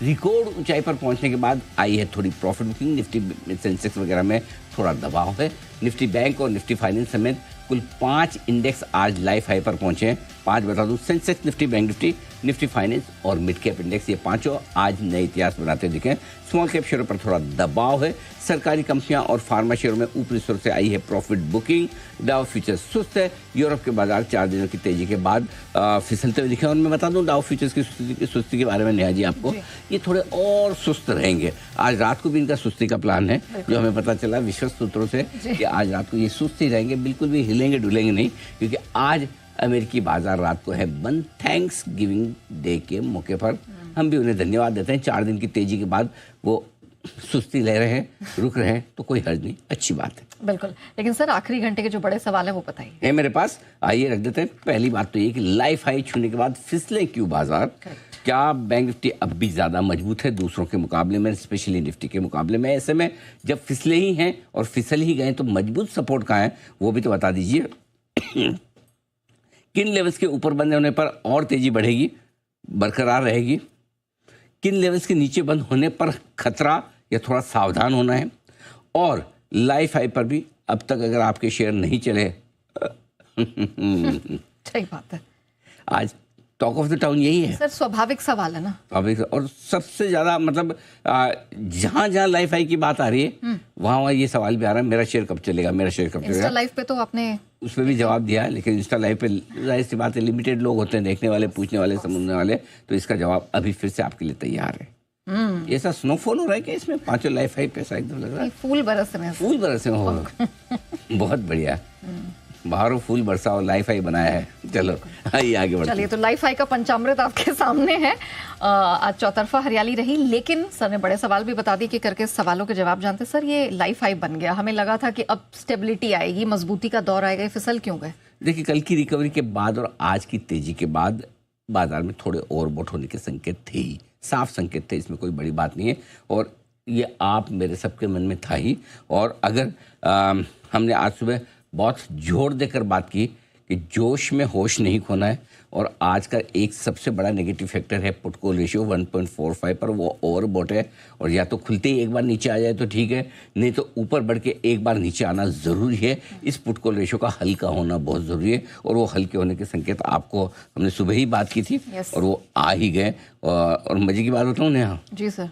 Record ऊंचाई पर पहुंचने के बाद आई है थोड़ी प्रॉफिट बुकिंग। निफ्टी सेंसेक्स वगैरह में थोड़ा दबाव है। निफ्टी बैंक और निफ्टी फाइनेंस समेत कुल 5 इंडेक्स आज लाइफ हाई पर पहुंचे हैं। 5 बता दूं, Sensex, Nifty bank Nifty, Nifty finance और मिड कैप इंडेक्स, ये पांचों आज नए इतिहास बनाते दिखे। स्मॉल कैप शेयरों पर थोड़ा दबाव है। सरकारी कंपनियां और फार्मा शेयरों में ऊपरी स्तर से आई है प्रॉफिट बुकिंग। डाउ फ्यूचर्स सुस्त है। यूरोप के बाजार 4 दिनों की तेजी के बाद फिसलते हुए दिखे। और मैं बता दूं डाउ फ्यूचर्स की सुस्ती के बारे में नेहा जी आपको, ये थोड़े और सुस्त रहेंगे। आज रात को भी इनका सुस्ती का प्लान है, जो हमें पता चला विश्वस्त सूत्रों से कि आज रात को ये सुस्ती रहेंगे, बिल्कुल भी हिलेंगे डुलेंगे नहीं, क्योंकि आज अमेरिकी बाजार रात को है बंद थैंक्स गिविंग डे के मौके पर। हम भी उन्हें धन्यवाद देते हैं। 4 दिन की तेजी के बाद वो सुस्ती ले रहे हैं, रुक रहे हैं, तो कोई हर्ज नहीं, अच्छी बात है। बिल्कुल। लेकिन सर आखिरी घंटे के जो बड़े सवाल है वो बताइए। है मेरे पास, आइए रख देते हैं। पहली बात तो ये कि लाइफ हाई छूने के बाद फिसले क्यों बाजार? क्या बैंक निफ्टी अब भी ज्यादा मजबूत है दूसरों के मुकाबले में, स्पेशली निफ्टी के मुकाबले में? ऐसे में जब फिसले ही हैं और फिसल ही गए तो मजबूत सपोर्ट कहाँ है वो भी तो बता दीजिए। किन लेवल्स के ऊपर बंद होने पर और तेजी बढ़ेगी, बरकरार रहेगी? किन लेवल्स के नीचे बंद होने पर खतरा या थोड़ा सावधान होना है? और लाइफ हाई पर भी अब तक अगर आपके शेयर नहीं चले सही बात है, आज टॉक ऑफ द टाउन यही है सर। स्वाभाविक सवाल है ना। स्वाभाविक। और सबसे ज्यादा मतलब जहां जहां लाइफ हाई की बात आ रही है वहां वहां ये सवाल भी आ रहा है, मेरा शेयर कब चलेगा, मेरा शेयर कब चलेगा। इंस्टा लाइव पे तो आपने उस पर भी जवाब दिया है, लेकिन इंस्टा लाइव पे जाहिर सी बात है लिमिटेड लोग होते हैं देखने वाले, पूछने वाले, समझने वाले, तो इसका जवाब अभी फिर से आपके लिए तैयार है। ऐसा स्नोफॉल हो रहा है क्या इसमें? 5 लाइफ हाई पे ऐसा एकदम लग रहा है फूल बरस में, फूल बरस में हो। बहुत बढ़िया, बाहरों फूल बरसा और लाइफ हाई बनाया है। चलो आइए आगे बढ़ते हैं। चलिए, तो लाइफ हाई का पंचामृत आपके सामने है। आज चौतरफा हरियाली रही, लेकिन सर ने बड़े सवाल भी बता दिए कि करके सवालों के जवाब जानते। सर ये लाइफ हाई बन गया, हमें लगा था कि अब स्टेबिलिटी आएगी, मजबूती का दौर आएगा, फिसल क्यों गए? देखिए, कल की रिकवरी के बाद और आज की तेजी के बाद बाजार में थोड़े ओवरबॉट होने के संकेत थे ही, साफ संकेत थे, इसमें कोई बड़ी बात नहीं है। और ये आप मेरे सबके मन में था ही। और अगर हमने आज सुबह बहुत जोर देकर बात की कि जोश में होश नहीं खोना है, और आज का एक सबसे बड़ा नेगेटिव फैक्टर है पुट कॉल रेशियो 1.45 पर, वो ओवरबॉट है। और या तो खुलते ही एक बार नीचे आ जाए तो ठीक है, नहीं तो ऊपर बढ़ के एक बार नीचे आना ज़रूरी है। इस पुट कॉल रेशियो का हल्का होना बहुत ज़रूरी है, और वो हल्के होने के संकेत आपको हमने सुबह ही बात की थी और वो आ ही गए। और मजे की बात बताऊँ Neha ji sir,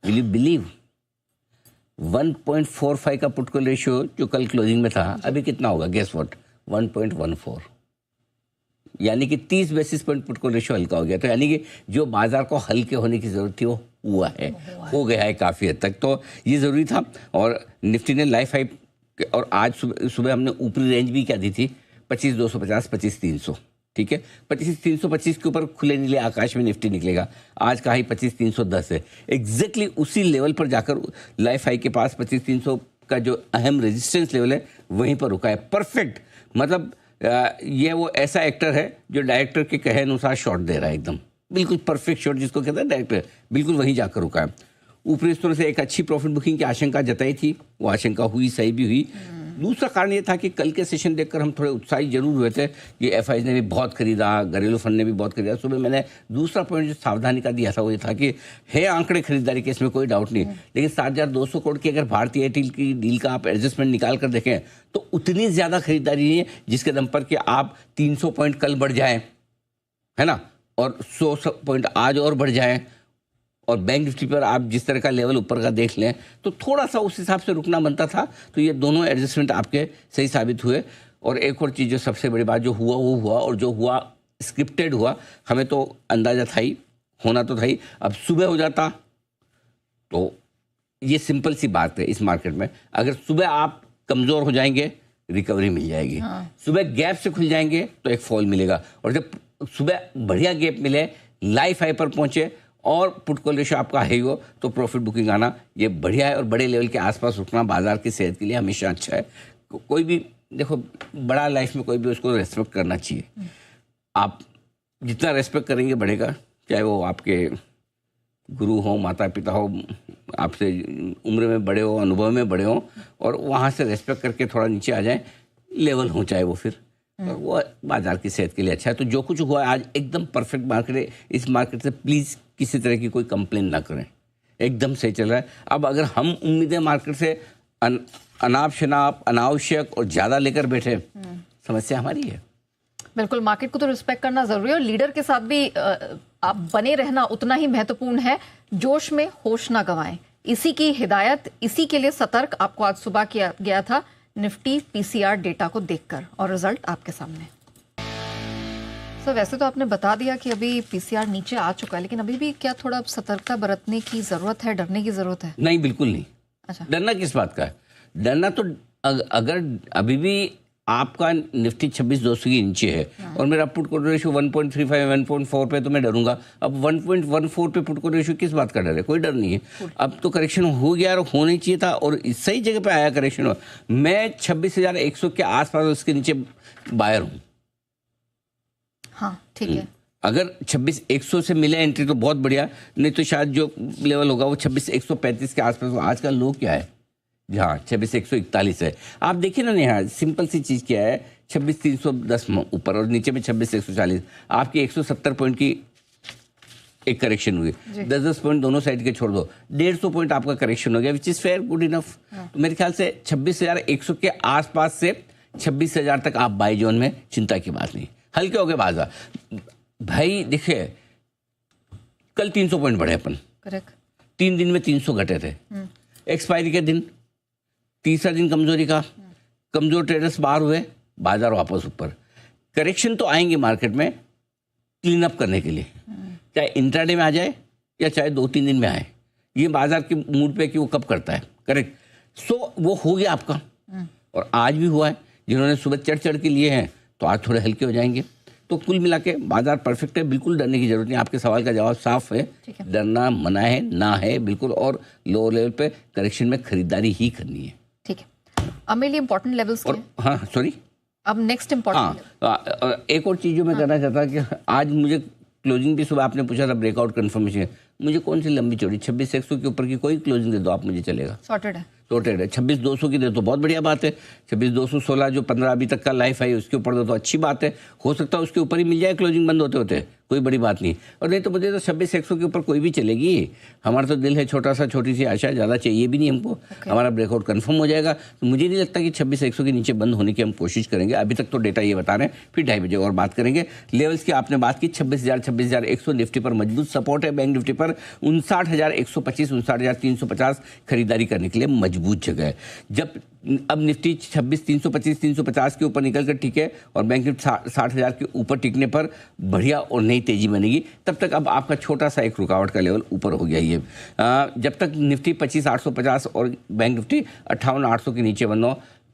will you believe 1.45 का पुट कॉल रेशियो जो कल क्लोजिंग में था, अभी कितना होगा? Guess what? 1.14। यानी कि 30 basis point put call ratio हल्का हो गया। तो यानी कि जो बाजार को हल्के होने की जरूरत थी वो हुआ है, हो गया है काफ़ी हद तक। तो ये ज़रूरी था। और निफ्टी ने लाइफ हाई, और आज सुबह हमने ऊपरी रेंज भी क्या दी थी? 25,250, 25,300, ठीक है। 25,325 के ऊपर खुले नीले आकाश में निफ्टी निकलेगा। आज का हाई 25,310 है। एग्जैक्टली उसी लेवल पर जाकर लाइफ हाई के पास 25,300 का जो अहम रेजिस्टेंस लेवल है वहीं पर रुका है। परफेक्ट, मतलब ये वो ऐसा एक्टर है जो डायरेक्टर के कहे अनुसार शॉट दे रहा है, एकदम बिल्कुल परफेक्ट शॉट जिसको कहते हैं डायरेक्टर, बिल्कुल वहीं जाकर रुका है। ऊपरी स्तर से एक अच्छी प्रॉफिट बुकिंग की आशंका जताई थी, वो आशंका हुई, सही भी हुई। दूसरा कारण ये था कि कल के सेशन देखकर हम थोड़े उत्साहित जरूर हुए थे कि एफआई ने भी बहुत खरीदा, घरेलू फंड ने भी बहुत खरीदा। सुबह मैंने दूसरा पॉइंट जो सावधानी का दिया था वो ये था कि है आंकड़े खरीदारी के, इसमें कोई डाउट नहीं, लेकिन 7,200 करोड़ की अगर भारतीय एयरटेल की डील का आप एडजस्टमेंट निकाल कर देखें तो उतनी ज़्यादा खरीदारी नहीं है जिसके दम पर कि आप 300 पॉइंट कल बढ़ जाएँ, है ना, और 100 पॉइंट आज और बढ़ जाएँ। और बैंक निफ्टी पर आप जिस तरह का लेवल ऊपर का देख लें तो थोड़ा सा उस हिसाब से रुकना बनता था। तो ये दोनों एडजस्टमेंट आपके सही साबित हुए। और एक और चीज़ जो सबसे बड़ी बात, जो हुआ वो हुआ, और जो हुआ स्क्रिप्टेड हुआ। हमें तो अंदाज़ा था ही, होना तो था ही। अब सुबह हो जाता तो ये सिंपल सी बात है इस मार्केट में, अगर सुबह आप कमज़ोर हो जाएंगे रिकवरी मिल जाएगी। सुबह गैप से खुल जाएंगे तो एक फॉल मिलेगा। और जब सुबह बढ़िया गैप मिले, लाइफ हाई पर पहुँचे और पुट कॉल रेशियो आपका हाई हो तो प्रॉफिट बुकिंग आना ये बढ़िया है। और बड़े लेवल के आसपास रुकना बाजार की सेहत के लिए हमेशा अच्छा है। कोई भी देखो, बड़ा लाइफ में कोई भी उसको रेस्पेक्ट करना चाहिए। आप जितना रेस्पेक्ट करेंगे बढ़ेगा, चाहे वो आपके गुरु हो, माता पिता हो, आपसे उम्र में बड़े हो, अनुभव में बड़े हो, और वहाँ से रेस्पेक्ट करके थोड़ा नीचे आ जाए, लेवल हो चाहे वो, फिर और वो बाजार की सेहत के लिए अच्छा है। तो जो कुछ हुआ है आज एकदम परफेक्ट मार्केट है। इस मार्केट से प्लीज़ किसी तरह की कोई कंप्लेन ना करें, एकदम सही चल रहा है। अब अगर हम उम्मीदें मार्केट से अनाप शनाप अनावश्यक और ज़्यादा लेकर बैठे, समस्या हमारी है। बिल्कुल, मार्केट को तो रिस्पेक्ट करना जरूरी है और लीडर के साथ भी आप बने रहना उतना ही महत्वपूर्ण है। जोश में होश ना गंवाएं, इसी की हिदायत, इसी के लिए सतर्क आपको आज सुबह किया गया था निफ्टी पीसीआर डेटा को देखकर, और रिजल्ट आपके सामने। सर वैसे तो आपने बता दिया कि अभी पीसीआर नीचे आ चुका है, लेकिन अभी भी क्या थोड़ा सतर्कता बरतने की जरूरत है, डरने की जरूरत है? नहीं, बिल्कुल नहीं। अच्छा, डरना किस बात का है? डरना तो अगर अभी भी आपका निफ्टी 26,200 के नीचे है और मेरा पुट कोट रेशियो 1.35 1.4 पे, तो मैं डरूंगा। अब 1.14 पे पुट कोट रेशियो किस बात का डर है? कोई डर नहीं है। अब तो करेक्शन हो गया और होना ही चाहिए था, और सही जगह पे आया करेक्शन। मैं 26,100 के आसपास उसके नीचे बायर हूँ। हाँ ठीक है। अगर 26,100 से मिले एंट्री तो बहुत बढ़िया, नहीं तो शायद जो लेवल होगा वो 26,135 के आसपास हो। आज का लो क्या है? हाँ 26,141 है। आप देखिए ना नेहा, सिंपल सी चीज़ क्या है, 26,310 ऊपर और नीचे में 26,140। आपकी 170 पॉइंट की एक करेक्शन हुई, 10-10 पॉइंट दोनों साइड के छोड़ दो, 150 पॉइंट आपका करेक्शन हो गया, which is fair, good enough. तो मेरे ख्याल से 26,100 के आसपास से 26,000 तक आप बाई जोन में, चिंता की बात नहीं। हल्के हो गए बाजार भाई। देखिए कल 300 पॉइंट बढ़े अपन, करेक्ट। 3 दिन में 300 घटे थे। एक्सपायरी के दिन तीसरा दिन कमजोरी का, कमजोर ट्रेडर्स बाहर हुए, बाजार वापस ऊपर। करेक्शन तो आएंगे मार्केट में क्लीन अप करने के लिए, चाहे इंट्राडे में आ जाए या चाहे 2-3 दिन में आए। ये बाजार के मूड पे कि वो कब करता है, करेक्ट। सो वो हो गया आपका, और आज भी हुआ है। जिन्होंने सुबह चढ़ के लिए हैं तो आज थोड़े हल्के हो जाएंगे। तो कुल मिला के बाजार परफेक्ट है, बिल्कुल डरने की जरूरत नहीं। आपके सवाल का जवाब साफ है, डरना मना है ना है बिल्कुल, और लो लेवल पे करेक्शन में खरीदारी ही करनी है। ठीक है, अब मेरे लिए इंपॉर्टेंट लेवल्स और हाँ सॉरी, अब नेक्स्ट इंपॉर्टेंट, हाँ एक और चीज़ जो मैं कहना चाहता कि आज मुझे क्लोजिंग भी सुबह आपने पूछा था ब्रेकआउट कंफर्मेशन, मुझे कौन सी लंबी चौड़ी 26,100 के ऊपर की कोई क्लोजिंग दे दो आप, मुझे चलेगा, सॉर्टेड है। सॉर्टेड है। 26,200 की दे तो बहुत बढ़िया बात है। 26,216 जो 15 अभी तक का लाइफ है उसके ऊपर दे तो अच्छी बात है। हो सकता है उसके ऊपर ही मिल जाए क्लोजिंग बंद होते होते, कोई बड़ी बात नहीं। और नहीं तो मुझे तो 26,100 के ऊपर कोई भी चलेगी। हमारा तो दिल है छोटा सा, छोटी सी आशा, ज़्यादा चाहिए भी नहीं हमको। हमारा ब्रेकआउट कंफर्म हो जाएगा, तो मुझे नहीं लगता कि 26,100 के नीचे बंद होने की हम कोशिश करेंगे। अभी तक तो डेटा ये बता रहे हैं, फिर 2:30 बजे और बात करेंगे। लेवल्स की आपने बात की, 26,000 26,100 निफ्टी पर मजबूत सपोर्ट है। बैंक निफ्टी पर 59,125 59,350 खरीदारी करने के लिए मजबूत जगह है। जब अब निफ्टी 26,325 350 के ऊपर निकल कर टिके और बैंक निफ्टी 60,000 के ऊपर टिकने पर बढ़िया और नई तेजी बनेगी, तब तक अब आपका छोटा सा एक रुकावट का लेवल ऊपर हो गया। ये जब तक निफ्टी 25,850 और बैंक निफ्टी 58,800 के नीचे बनो,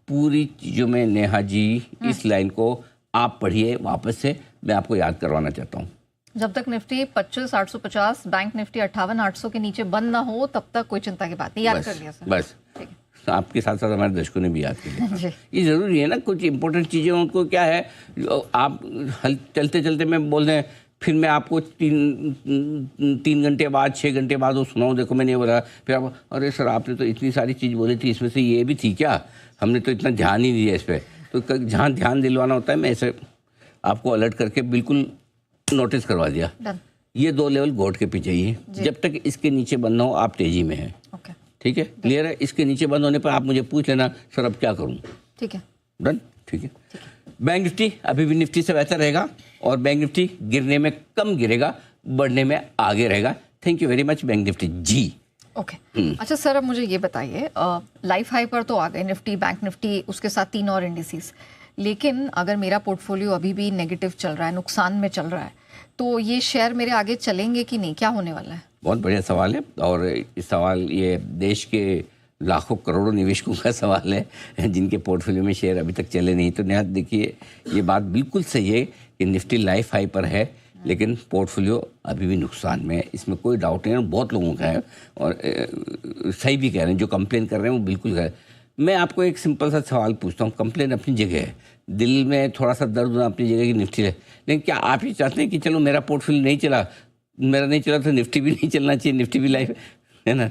पूरी चीज़ों में नेहा जी इस लाइन को आप पढ़िए वापस से, मैं आपको याद करवाना चाहता हूँ। जब तक निफ्टी 25,850 बैंक निफ्टी 58,800 के नीचे बंद ना हो तब तक कोई चिंता की बात नहीं। याद कर लिया सर, बस आपके साथ साथ हमारे दर्शकों ने भी याद किया। जी। ये ज़रूरी है ना, कुछ इंपॉर्टेंट चीज़ें उनको क्या है, आप चलते चलते मैं बोल रहे हैं, फिर मैं आपको 3 घंटे बाद 6 घंटे बाद वो सुनाऊँ, देखो मैंने ये बोला, फिर आप अरे सर आपने तो इतनी सारी चीज़ बोली थी, इसमें से ये भी थी क्या, हमने तो इतना ध्यान ही नहीं दिया इस पर। तो जहाँ ध्यान दिलवाना होता है मैं ऐसे आपको अलर्ट करके बिल्कुल नोटिस करवा दिया। ये 2 लेवल घोट के पीछे ही है। जब तक इसके नीचे बंद ना हो आप तेजी में हैं। ओके ठीक है, क्लियर है। इसके नीचे बंद होने पर आप मुझे पूछ लेना सर अब क्या करूं। ठीक है, डन। ठीक है, बैंक निफ्टी अभी भी निफ्टी से बेहतर रहेगा और बैंक निफ्टी गिरने में कम गिरेगा, बढ़ने में आगे रहेगा। Thank you very much bank nifty ji. Okay अच्छा सर, अब मुझे ये बताइए, लाइफ हाई पर तो आ गए निफ्टी बैंक निफ्टी, उसके साथ 3 और इंडिसेस, लेकिन अगर मेरा पोर्टफोलियो अभी भी नेगेटिव चल रहा है, नुकसान में चल रहा है, तो ये शेयर मेरे आगे चलेंगे कि नहीं, क्या होने वाला है? बहुत बढ़िया सवाल है, और इस सवाल ये देश के लाखों करोड़ों निवेशकों का सवाल है जिनके पोर्टफोलियो में शेयर अभी तक चले नहीं। तो निहायत देखिए, ये बात बिल्कुल सही है कि निफ्टी लाइफ हाई पर है, लेकिन पोर्टफोलियो अभी भी नुकसान में है, इसमें कोई डाउट नहीं है, बहुत लोगों का है, और सही भी कह रहे हैं, जो कंप्लेन कर रहे हैं वो बिल्कुल कह रहे हैं। मैं आपको एक सिंपल सा सवाल पूछता हूँ, कंप्लेन अपनी जगह है, दिल में थोड़ा सा दर्द होना अपनी जगह की निफ्टी है, लेकिन क्या आप ये चाहते हैं कि चलो मेरा पोर्टफोलियो नहीं चला, मेरा नहीं चला तो निफ्टी भी नहीं चलना चाहिए, निफ्टी भी लाइफ है ना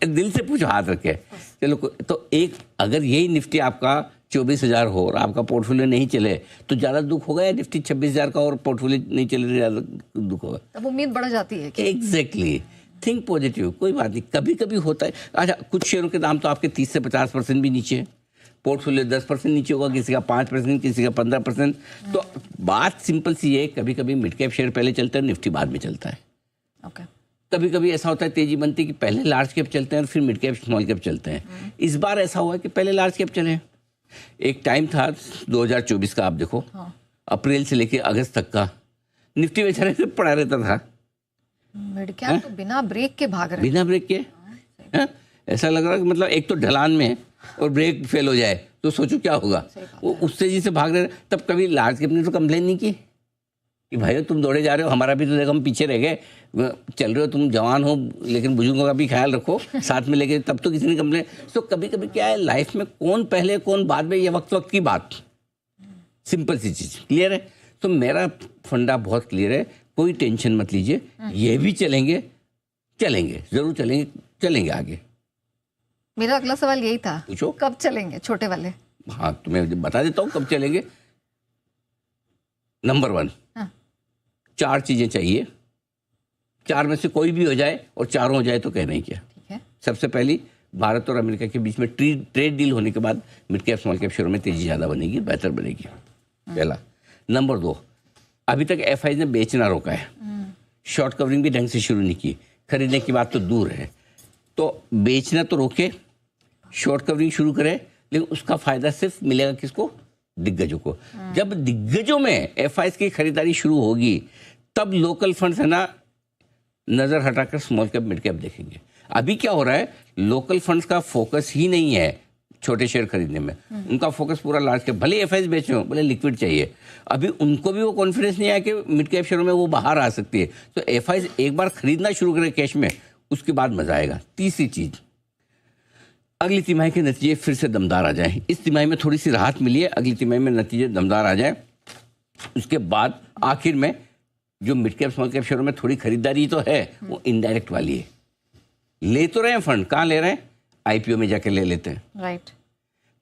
दिल से पूछो, हाथ रखे, चलो। तो एक अगर यही निफ्टी आपका 24,000 हो और आपका पोर्टफोलियो नहीं चले तो ज़्यादा दुख होगा, या निफ्टी 26,000 का और पोर्टफोलियो नहीं चले तो ज़्यादा दुख होगा? तब उम्मीद बढ़ जाती है कि एग्जैक्टली, थिंक पॉजिटिव, कोई बात नहीं, कभी कभी होता है। अच्छा, कुछ शेयरों के दाम तो आपके 30 से 50% भी नीचे है, पोर्टफोलियो 10% नीचे होगा, किसी का 5%, किसी का 15%। तो बात सिंपल सी है, कभी कभी मिड कैप शेयर पहले चलता है, निफ्टी बाद में चलता है। ओके। कभी कभी ऐसा होता है तेजी बनती है कि पहले लार्ज कैप चलते हैं और फिर मिड कैप स्मॉल कैप चलते हैं। इस बार ऐसा हुआ कि पहले लार्ज कैप चले। एक टाइम था 2024 का, आप देखो अप्रैल से लेके अगस्त तक का निफ्टी बेचारे से पड़ा रहता था, मिड कैप तो बिना ब्रेक के भाग रहे हैं। बिना ब्रेक के। हाँ? ऐसा लग रहा कि मतलब एक तो ढलान में है और ब्रेक फेल हो जाए तो सोचो क्या होगा। वो उस तेजी से भाग रहे। तब कभी लार्ज कैप ने तो कंप्लेन नहीं की कि भाई तुम दौड़े जा रहे हो, हमारा भी तो देखो हम पीछे रह गए, चल रहे हो, तुम जवान हो लेकिन बुजुर्गों का भी ख्याल रखो साथ में लेके, तब तो किसी ने कंप्लेन। तो कभी कभी क्या है लाइफ में, कौन पहले कौन बाद में, ये वक्त वक्त की बात, सिंपल सी चीज। क्लियर है? तो मेरा फंडा बहुत क्लियर है, कोई टेंशन मत लीजिए, ये भी चलेंगे, चलेंगे जरूर, चलेंगे, चलेंगे आगे। मेरा अगला सवाल यही था, पूछो। कब चलेंगे छोटे वाले? हाँ, तुम्हें बता देता हूँ कब चलेंगे। नंबर 1, 4 चीजें चाहिए, 4 में से कोई भी हो जाए और चारों हो जाए तो कहना ही क्या। ठीक है। सबसे पहली, भारत और अमेरिका के बीच में ट्रेड डील होने के बाद मिड कैप स्मॉल कैप शेयरों में तेजी ज़्यादा बनेगी, बेहतर बनेगी, पहला। नंबर 2, अभी तक एफआई ने बेचना रोका है, शॉर्ट कवरिंग भी ढंग से शुरू नहीं की, खरीदने की बात तो दूर है। तो बेचना तो रोके, शॉर्ट कवरिंग शुरू करे, लेकिन उसका फायदा सिर्फ मिलेगा किसको? दिग्गजों को। जब दिग्गजों में एफआई की खरीदारी शुरू होगी तब लोकल फंड्स है ना नजर हटाकर स्मॉल कैप मिड कैप देखेंगे। अभी क्या हो रहा है, लोकल फंड्स का फोकस ही नहीं है छोटे शेयर खरीदने में, उनका फोकस पूरा लार्ज कैप। भले एफआई बेच रहे हो, भले लिक्विड चाहिए, अभी उनको भी वो कॉन्फिडेंस नहीं आया कि मिड कैप शेयरों में वो बाहर आ सकती है। तो एफआई एक बार खरीदना शुरू करें कैश में, उसके बाद मजा आएगा। तीसरी चीज, अगली तिमाही के नतीजे फिर से दमदार आ जाएं। इस तिमाही में थोड़ी सी राहत मिली है, अगली तिमाही में नतीजे दमदार आ जाए, उसके बाद आखिर में जो मिड कैप स्मॉल कैप शेयरों में थोड़ी खरीदारी तो है, वो इनडायरेक्ट वाली है। ले तो रहे हैं फंड, कहाँ ले रहे हैं? आईपीओ में जाके ले लेते हैं, राइट।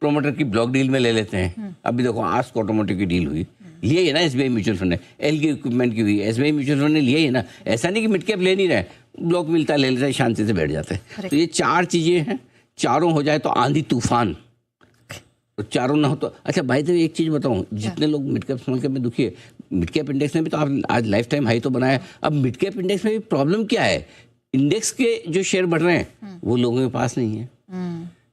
प्रोमोटर की ब्लॉक डील में ले लेते हैं। अभी देखो आस्क ऑटोमोटिव की डील हुई, लिए है ना एसबीआई म्यूचुअल फंड ने, एलगी इक्विपमेंट की हुई, एसबीआई म्यूचुअल फंड ने लिए है ना। ऐसा नहीं कि मिड कैप ले नहीं रहे, ब्लॉक मिलता है ले लेते हैं, शांति से बैठ जाते हैं। तो ये 4 चीजें हैं, चारों हो जाए तो आंधी तूफान, तो चारों ना हो तो। अच्छा भाई, तो एक चीज बताऊं, जितने लोग मिड कैप स्मॉल कैप में दुखी है, मिड कैप इंडेक्स ने भी तो आज लाइफ टाइम हाई तो बनाया। अब मिड कैप इंडेक्स में भी प्रॉब्लम क्या है, इंडेक्स के जो शेयर बढ़ रहे हैं वो लोगों के पास नहीं है,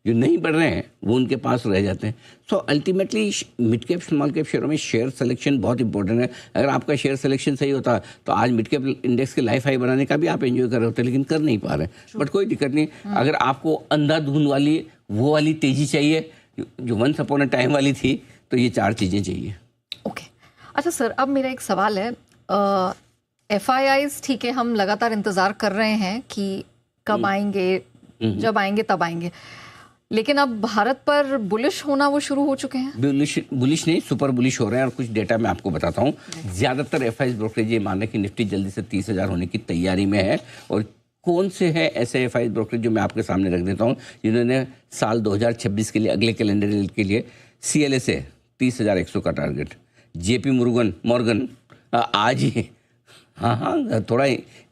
जो नहीं बढ़ रहे हैं वो उनके पास रह जाते हैं। So ultimately mid cap small cap शेयरों में शेयर सिलेक्शन बहुत इंपॉर्टेंट है। अगर आपका शेयर सिलेक्शन सही होता तो आज मिड कैप इंडेक्स के लाइफ हाई बनाने का भी आप एंजॉय कर रहे होते, लेकिन कर नहीं पा रहे। बट कोई दिक्कत नहीं, अगर आपको अंधाधुंध वाली वो वाली तेजी चाहिए जो वंस अपॉन अ टाइम वाली थी, तो ये 4 चीजें चाहिए। ओके। अच्छा सर, अब मेरा एक सवाल है, एफआईआईज ठीक है, हम लगातार इंतजार कर रहे हैं कि कब आएंगे, जब आएंगे तब आएंगे, लेकिन अब भारत पर बुलिश होना वो शुरू हो चुके हैं। बुलिश नहीं, सुपर बुलिश हो रहे हैं। और कुछ डेटा मैं आपको बताता हूँ। ज्यादातर एफआईआई ब्रोकरेज ये मान रहे हैं कि निफ्टी जल्दी से 30,000 होने की तैयारी में है। और कौन से है ऐसे एफआईआई ब्रोकरेज जो मैं आपके सामने रख देता हूँ, जिन्होंने साल 2026 के लिए, अगले कैलेंडर ईयर के लिए सीएलए से 30,100 का टारगेट। जेपी मॉर्गन आज ही, हाँ थोड़ा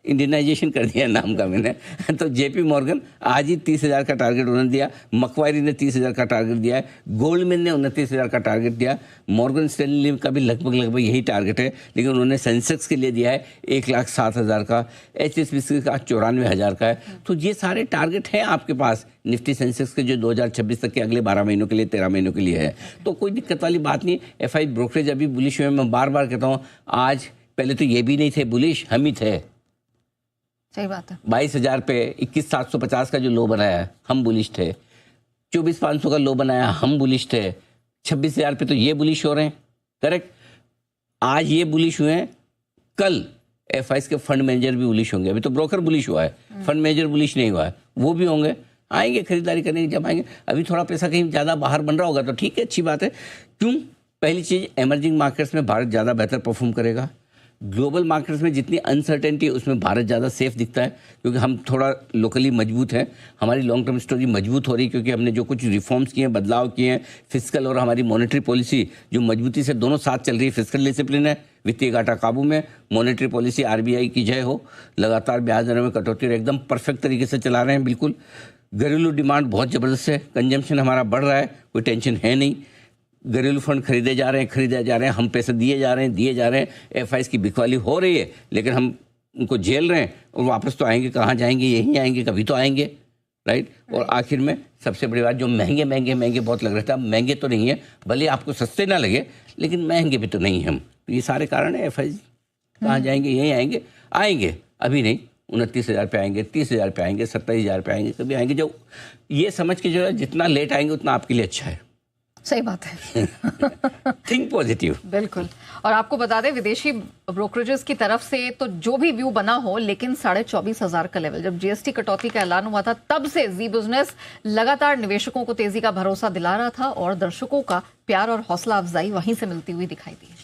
इंडियनाइजेशन कर दिया नाम का मैंने, तो जेपी मॉर्गन आज ही 30,000 का टारगेट उन्होंने दिया। मकवारी ने 30,000 का टारगेट दिया है। गोल्डमैन ने 29,000 का टारगेट दिया। मॉर्गन स्टैनली का भी लगभग यही टारगेट है, लेकिन उन्होंने सेंसेक्स के लिए दिया है 1,07,000 का, HSBC का 94,000 का है। तो ये सारे टारगेट हैं आपके पास निफ्टी सेंसेक्स के, जो 2026 तक के अगले 12 महीनों के लिए, 13 महीनों के लिए है। तो कोई दिक्कत वाली बात नहीं। एफआई ब्रोकरेज अभी बुलिश हुए। मैं बार बार कहता हूँ, आज पहले तो ये भी नहीं थे बुलिश, हम ही थे। सही बात है। 22,000 पे 21,750 का जो लो बनाया है, हम बुलिश थे। 24,500 का लो बनाया, हम बुलिश थे। 26,000 पे तो ये बुलिश हो रहे हैं, करेक्ट। आज ये बुलिश हुए हैं, कल एफआईआई के फंड मैनेजर भी बुलिश होंगे। अभी तो ब्रोकर बुलिश हुआ है, फंड मैनेजर बुलिश नहीं हुआ है, वो भी होंगे, आएंगे खरीदारी करने जब आएंगे। अभी थोड़ा पैसा कहीं ज़्यादा बाहर बन रहा होगा तो ठीक है, अच्छी बात है। क्यों? पहली चीज़, एमर्जिंग मार्केट्स में भारत ज़्यादा बेहतर परफॉर्म करेगा। ग्लोबल मार्केट्स में जितनी अनसर्टेनिटी है उसमें भारत ज़्यादा सेफ दिखता है, क्योंकि हम थोड़ा लोकली मजबूत हैं, हमारी लॉन्ग टर्म स्टोरी मजबूत हो रही है, क्योंकि हमने जो कुछ रिफॉर्म्स किए हैं, बदलाव किए हैं, फिजिकल और हमारी मॉनेटरी पॉलिसी जो मजबूती से दोनों साथ चल रही है। फिजिकल डिसिप्लिन है, वित्तीय घाटा काबू में, मॉनेटरी पॉलिसी आरबीआई की जय हो, लगातार ब्याज दरों में कटौती और एकदम परफेक्ट तरीके से चला रहे हैं। बिल्कुल घरेलू डिमांड बहुत ज़बरदस्त है, कंजम्पशन हमारा बढ़ रहा है, कोई टेंशन है नहीं। घरेलू फंड खरीदे जा रहे हैं, हम पैसे दिए जा रहे हैं, एफआईज की बिकवाली हो रही है, लेकिन हम उनको झेल रहे हैं और वापस तो आएंगे, कहाँ जाएंगे, यहीं आएंगे, कभी तो आएंगे, राइट। और आखिर में सबसे बड़ी बात, जो महंगे बहुत लग रहे थे, अब महंगे तो नहीं है, भले आपको सस्ते ना लगे, लेकिन महंगे भी तो नहीं हम। तो ये सारे कारण है एफआईज, कहाँ जाएंगे, यहीं आएंगे, अभी नहीं, 29,000 पे आएंगे, 30,000 पे आएंगे, 27,000 पे आएंगे, कभी आएंगे। जो ये समझ के जो है जितना लेट आएंगे उतना आपके लिए अच्छा है। सही बात है। Think positive. बिल्कुल। और आपको बता दें, विदेशी ब्रोकरेजेस की तरफ से तो जो भी व्यू बना हो, लेकिन 24,500 का लेवल, जब जीएसटी कटौती का ऐलान हुआ था, तब से जी बिजनेस लगातार निवेशकों को तेजी का भरोसा दिला रहा था और दर्शकों का प्यार और हौसला अफजाई वहीं से मिलती हुई दिखाई दी।